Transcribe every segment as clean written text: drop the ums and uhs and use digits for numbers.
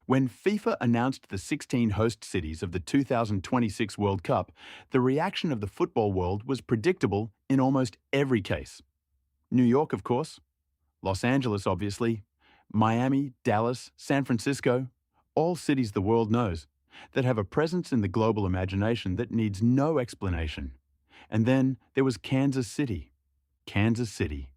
When FIFA announced the 16 host cities of the 2026 World Cup, the reaction of the football world was predictable in almost every case. New York, of course, Los Angeles, obviously, Miami, Dallas, San Francisco, all cities the world knows, that have a presence in the global imagination that needs no explanation. And then there was Kansas City. Kansas City.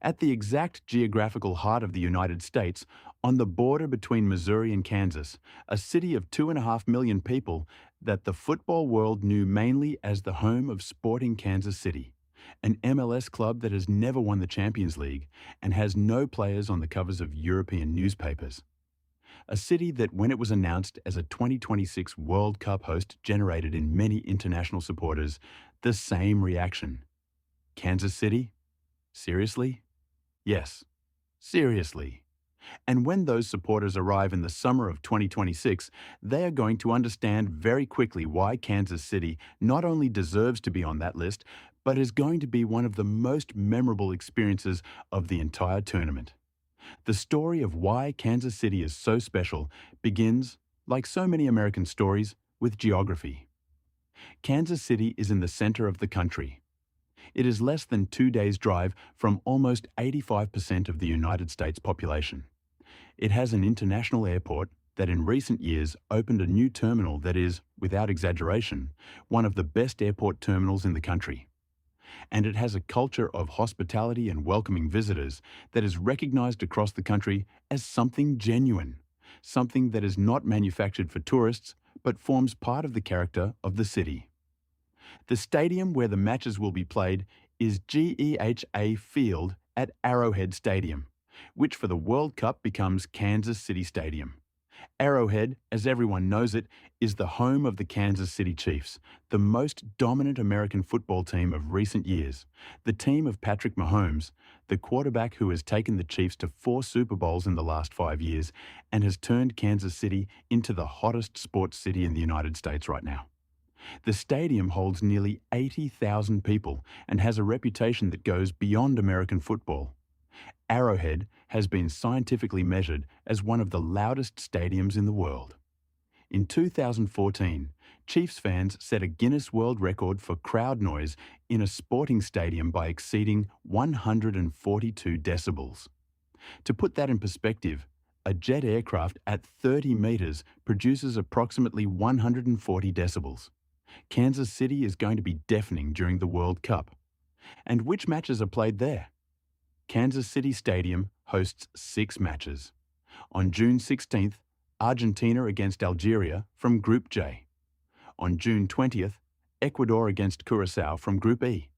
At the exact geographical heart of the United States, on the border between Missouri and Kansas, a city of 2.5 million people that the football world knew mainly as the home of Sporting Kansas City, an MLS club that has never won the Champions League and has no players on the covers of European newspapers. A city that, when it was announced as a 2026 World Cup host, generated in many international supporters the same reaction. Kansas City? Seriously? Yes, seriously. And when those supporters arrive in the summer of 2026, they are going to understand very quickly why Kansas City not only deserves to be on that list, but is going to be one of the most memorable experiences of the entire tournament. The story of why Kansas City is so special begins, like so many American stories, with geography. Kansas City is in the center of the country. It is less than 2 days' drive from almost 85% of the United States population. It has an international airport that in recent years opened a new terminal that is, without exaggeration, one of the best airport terminals in the country. And it has a culture of hospitality and welcoming visitors that is recognized across the country as something genuine, something that is not manufactured for tourists, but forms part of the character of the city. The stadium where the matches will be played is GEHA Field at Arrowhead Stadium, which for the World Cup becomes Kansas City Stadium. Arrowhead, as everyone knows it, is the home of the Kansas City Chiefs, the most dominant American football team of recent years, the team of Patrick Mahomes, the quarterback who has taken the Chiefs to 4 Super Bowls in the last 5 years and has turned Kansas City into the hottest sports city in the United States right now. The stadium holds nearly 80,000 people and has a reputation that goes beyond American football. Arrowhead has been scientifically measured as one of the loudest stadiums in the world. In 2014, Chiefs fans set a Guinness World Record for crowd noise in a sporting stadium by exceeding 142 decibels. To put that in perspective, a jet aircraft at 30 meters produces approximately 140 decibels. Kansas City is going to be deafening during the World Cup. And which matches are played there? Kansas City Stadium hosts 6 matches. On June 16th, Argentina against Algeria from Group J. On June 20th, Ecuador against Curaçao from Group E.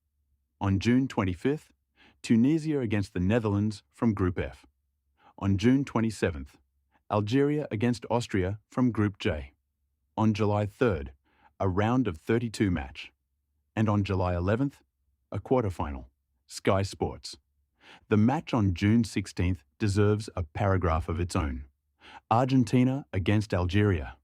On June 25th, Tunisia against the Netherlands from Group F. On June 27th, Algeria against Austria from Group J. On July 3rd, a round of 32 match. And on July 11th, a quarterfinal. Sky Sports. The match on June 16th deserves a paragraph of its own. Argentina against Algeria.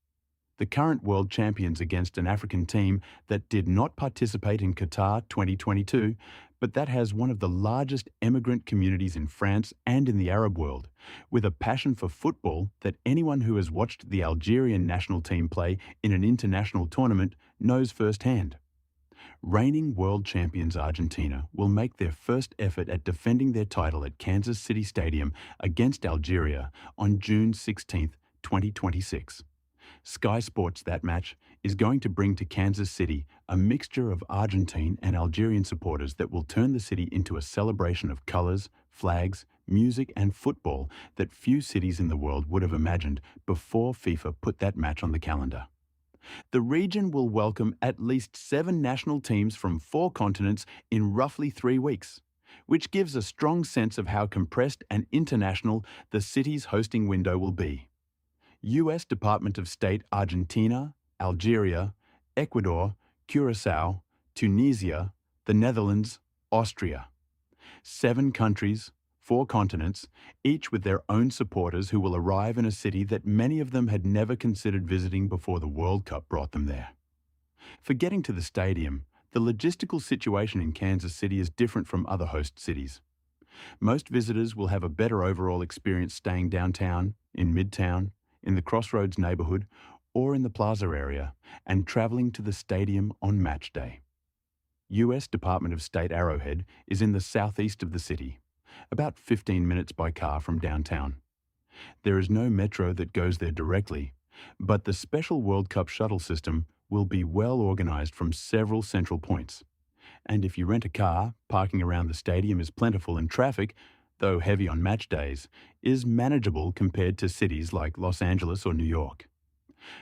The current world champions against an African team that did not participate in Qatar 2022, but that has one of the largest immigrant communities in France and in the Arab world, with a passion for football that anyone who has watched the Algerian national team play in an international tournament knows firsthand. Reigning world champions Argentina will make their first effort at defending their title at Kansas City Stadium against Algeria on June 16, 2026. Sky Sports that match is going to bring to Kansas City a mixture of Argentine and Algerian supporters that will turn the city into a celebration of colors, flags, music and football that few cities in the world would have imagined before FIFA put that match on the calendar. The region will welcome at least 7 national teams from 4 continents in roughly 3 weeks, which gives a strong sense of how compressed and international the city's hosting window will be. U.S. Department of State Argentina, Algeria, Ecuador, Curaçao, Tunisia, the Netherlands, Austria. 7 countries, 4 continents, each with their own supporters who will arrive in a city that many of them had never considered visiting before the World Cup brought them there. For getting to the stadium, the logistical situation in Kansas City is different from other host cities. Most visitors will have a better overall experience staying downtown, in Midtown, in the Crossroads neighborhood, or in the Plaza area, and traveling to the stadium on match day. US Department of State Arrowhead is in the southeast of the city, about 15 minutes by car from downtown. There is no metro that goes there directly, but the special World Cup shuttle system will be well organized from several central points. And if you rent a car, parking around the stadium is plentiful and traffic, though heavy on match days, is manageable compared to cities like Los Angeles or New York.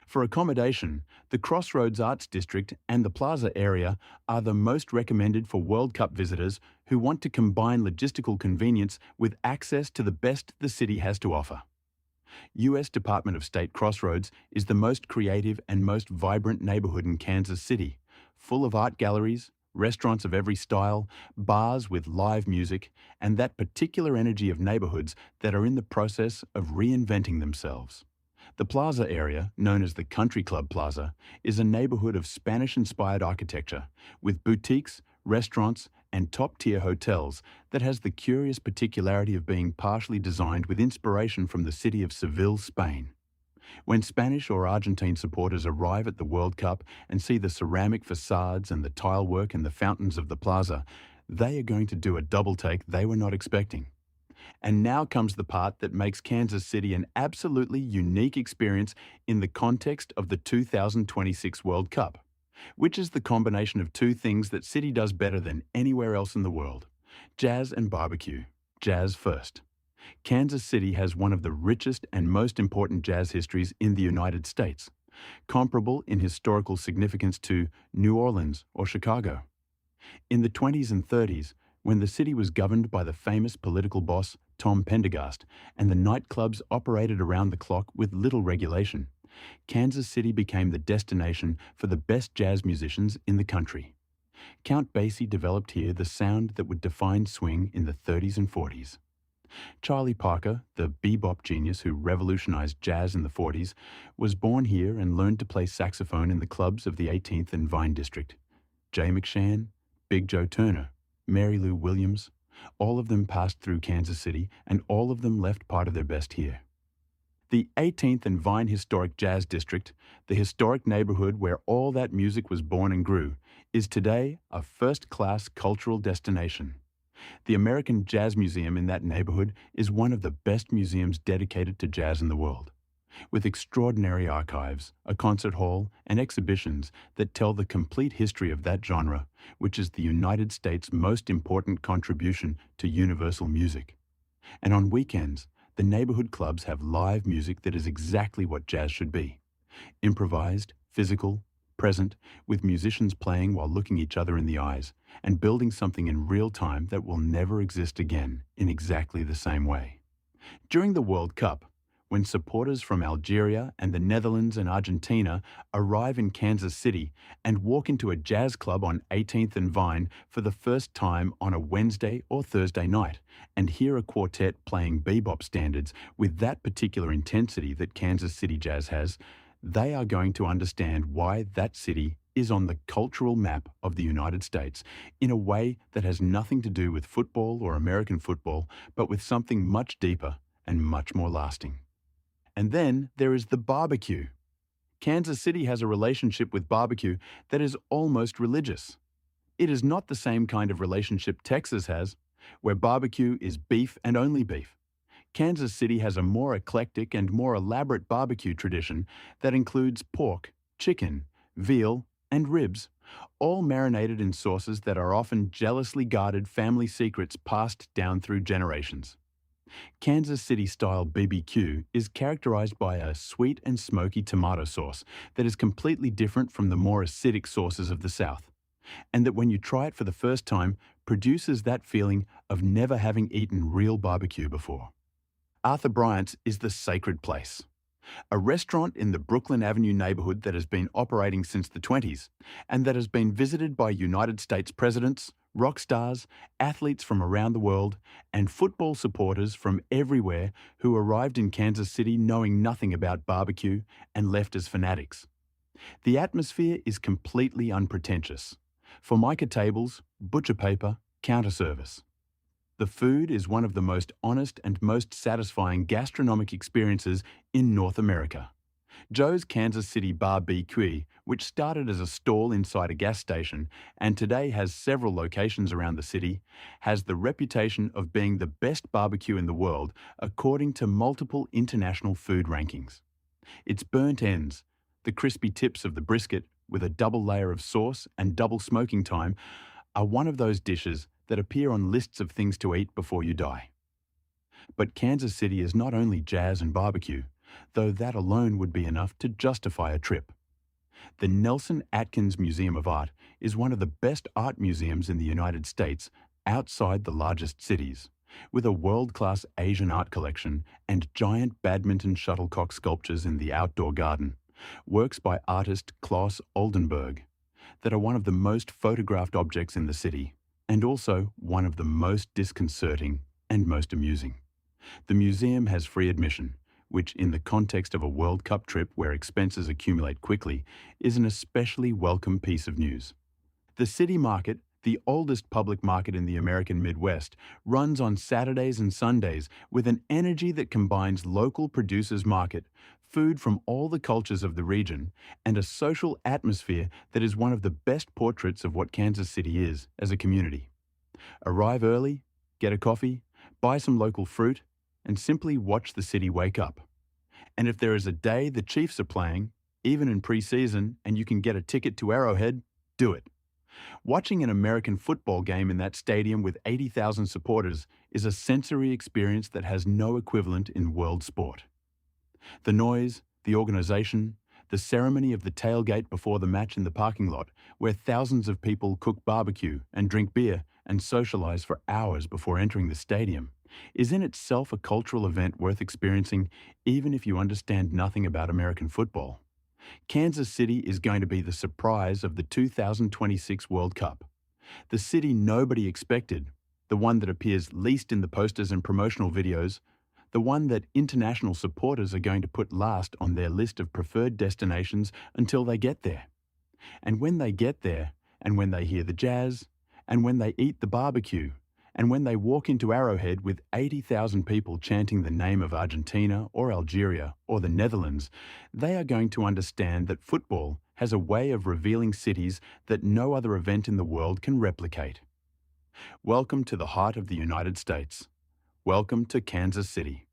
For accommodation, the Crossroads Arts District and the Plaza area are the most recommended for World Cup visitors who want to combine logistical convenience with access to the best the city has to offer. US Department of State Crossroads is the most creative and most vibrant neighborhood in Kansas City, full of art galleries, restaurants of every style, bars with live music, and that particular energy of neighborhoods that are in the process of reinventing themselves. The Plaza area, known as the Country Club Plaza, is a neighborhood of Spanish-inspired architecture, with boutiques, restaurants, and top-tier hotels that has the curious particularity of being partially designed with inspiration from the city of Seville, Spain. When Spanish or Argentine supporters arrive at the World Cup and see the ceramic facades and the tile work and the fountains of the plaza, they are going to do a double take they were not expecting. And now comes the part that makes Kansas City an absolutely unique experience in the context of the 2026 World Cup, which is the combination of two things that City does better than anywhere else in the world: jazz and barbecue. Jazz first. Kansas City has one of the richest and most important jazz histories in the United States, comparable in historical significance to New Orleans or Chicago. In the 20s and 30s, when the city was governed by the famous political boss Tom Pendergast and the nightclubs operated around the clock with little regulation, Kansas City became the destination for the best jazz musicians in the country. Count Basie developed here the sound that would define swing in the 30s and 40s. Charlie Parker, the bebop genius who revolutionized jazz in the 40s, was born here and learned to play saxophone in the clubs of the 18th and Vine District. Jay McShann, Big Joe Turner, Mary Lou Williams, all of them passed through Kansas City, and all of them left part of their best here. The 18th and Vine Historic Jazz District, the historic neighborhood where all that music was born and grew, is today a first-class cultural destination. The American Jazz Museum in that neighborhood is one of the best museums dedicated to jazz in the world, with extraordinary archives, a concert hall, and exhibitions that tell the complete history of that genre, which is the United States' most important contribution to universal music. And on weekends, the neighborhood clubs have live music that is exactly what jazz should be: improvised, physical, present, with musicians playing while looking each other in the eyes and building something in real time that will never exist again in exactly the same way. During the World Cup, when supporters from Algeria and the Netherlands and Argentina arrive in Kansas City and walk into a jazz club on 18th and Vine for the first time on a Wednesday or Thursday night and hear a quartet playing bebop standards with that particular intensity that Kansas City jazz has, they are going to understand why that city is on the cultural map of the United States in a way that has nothing to do with football or American football, but with something much deeper and much more lasting. And then there is the barbecue. Kansas City has a relationship with barbecue that is almost religious. It is not the same kind of relationship Texas has, where barbecue is beef and only beef. Kansas City has a more eclectic and more elaborate barbecue tradition that includes pork, chicken, veal, and ribs, all marinated in sauces that are often jealously guarded family secrets passed down through generations. Kansas City-style BBQ is characterized by a sweet and smoky tomato sauce that is completely different from the more acidic sauces of the South, and that when you try it for the first time, produces that feeling of never having eaten real barbecue before. Arthur Bryant's is the sacred place, a restaurant in the Brooklyn Avenue neighborhood that has been operating since the 20s and that has been visited by United States presidents, rock stars, athletes from around the world, and football supporters from everywhere who arrived in Kansas City knowing nothing about barbecue and left as fanatics. The atmosphere is completely unpretentious. Formica tables, butcher paper, counter service. The food is one of the most honest and most satisfying gastronomic experiences in North America. Joe's Kansas City Barbecue, which started as a stall inside a gas station and today has several locations around the city, has the reputation of being the best barbecue in the world according to multiple international food rankings. Its burnt ends, the crispy tips of the brisket with a double layer of sauce and double smoking time, are one of those dishes that appear on lists of things to eat before you die. But Kansas City is not only jazz and barbecue, though that alone would be enough to justify a trip. The Nelson Atkins Museum of Art is one of the best art museums in the United States outside the largest cities, with a world-class Asian art collection and giant badminton shuttlecock sculptures in the outdoor garden, works by artist Klaus Oldenburg, that are one of the most photographed objects in the city, and also one of the most disconcerting and most amusing. The museum has free admission, which in the context of a World Cup trip where expenses accumulate quickly, is an especially welcome piece of news. The City Market, the oldest public market in the American Midwest, runs on Saturdays and Sundays with an energy that combines local producers market, food from all the cultures of the region, and a social atmosphere that is one of the best portraits of what Kansas City is as a community. Arrive early, get a coffee, buy some local fruit, and simply watch the city wake up. And if there is a day the Chiefs are playing, even in pre-season, and you can get a ticket to Arrowhead, do it. Watching an American football game in that stadium with 80,000 supporters is a sensory experience that has no equivalent in world sport. The noise, the organization, the ceremony of the tailgate before the match in the parking lot, where thousands of people cook barbecue and drink beer and socialize for hours before entering the stadium, is in itself a cultural event worth experiencing even if you understand nothing about American football. Kansas City is going to be the surprise of the 2026 World Cup. The city nobody expected, the one that appears least in the posters and promotional videos, the one that international supporters are going to put last on their list of preferred destinations until they get there. And when they get there, and when they hear the jazz, and when they eat the barbecue, and when they walk into Arrowhead with 80,000 people chanting the name of Argentina or Algeria or the Netherlands, they are going to understand that football has a way of revealing cities that no other event in the world can replicate. Welcome to the heart of the United States. Welcome to Kansas City.